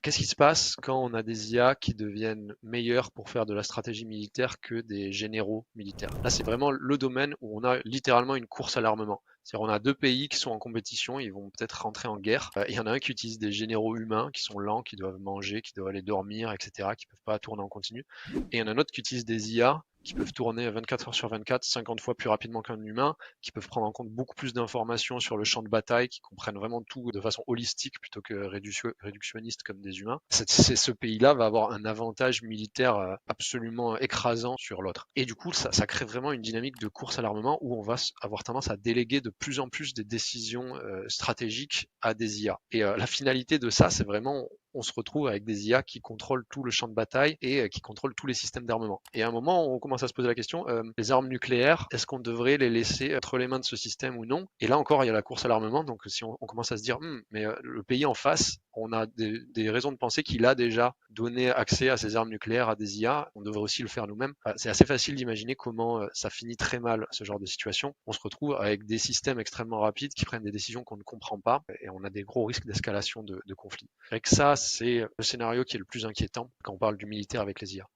Qu'est-ce qui se passe quand on a des IA qui deviennent meilleures pour faire de la stratégie militaire que des généraux militaires? Là, c'est vraiment le domaine où on a littéralement une course à l'armement. C'est-à-dire, on a deux pays qui sont en compétition, ils vont peut-être rentrer en guerre. Il y en a un qui utilise des généraux humains qui sont lents, qui doivent manger, qui doivent aller dormir, etc., qui peuvent pas tourner en continu. Et il y en a un autre qui utilise des IA qui peuvent tourner 24 heures sur 24, 50 fois plus rapidement qu'un humain, qui peuvent prendre en compte beaucoup plus d'informations sur le champ de bataille, qui comprennent vraiment tout de façon holistique plutôt que réductionniste comme des humains. Ce pays-là va avoir un avantage militaire absolument écrasant sur l'autre. Et du coup, ça crée vraiment une dynamique de course à l'armement où on va avoir tendance à déléguer de plus en plus des décisions stratégiques à des IA. Et la finalité de ça, c'est vraiment on se retrouve avec des IA qui contrôlent tout le champ de bataille et qui contrôlent tous les systèmes d'armement. Et à un moment, on commence à se poser la question, les armes nucléaires, est-ce qu'on devrait les laisser entre les mains de ce système ou non? Et là encore, il y a la course à l'armement, donc si on commence à se dire, mais le pays en face, on a des raisons de penser qu'il a déjà donné accès à ces armes nucléaires à des IA, on devrait aussi le faire nous-mêmes. C'est assez facile d'imaginer comment ça finit très mal, ce genre de situation. On se retrouve avec des systèmes extrêmement rapides qui prennent des décisions qu'on ne comprend pas et on a des gros risques d'escalation de conflits. Avec ça, c'est le scénario qui est le plus inquiétant quand on parle du militaire avec les IA.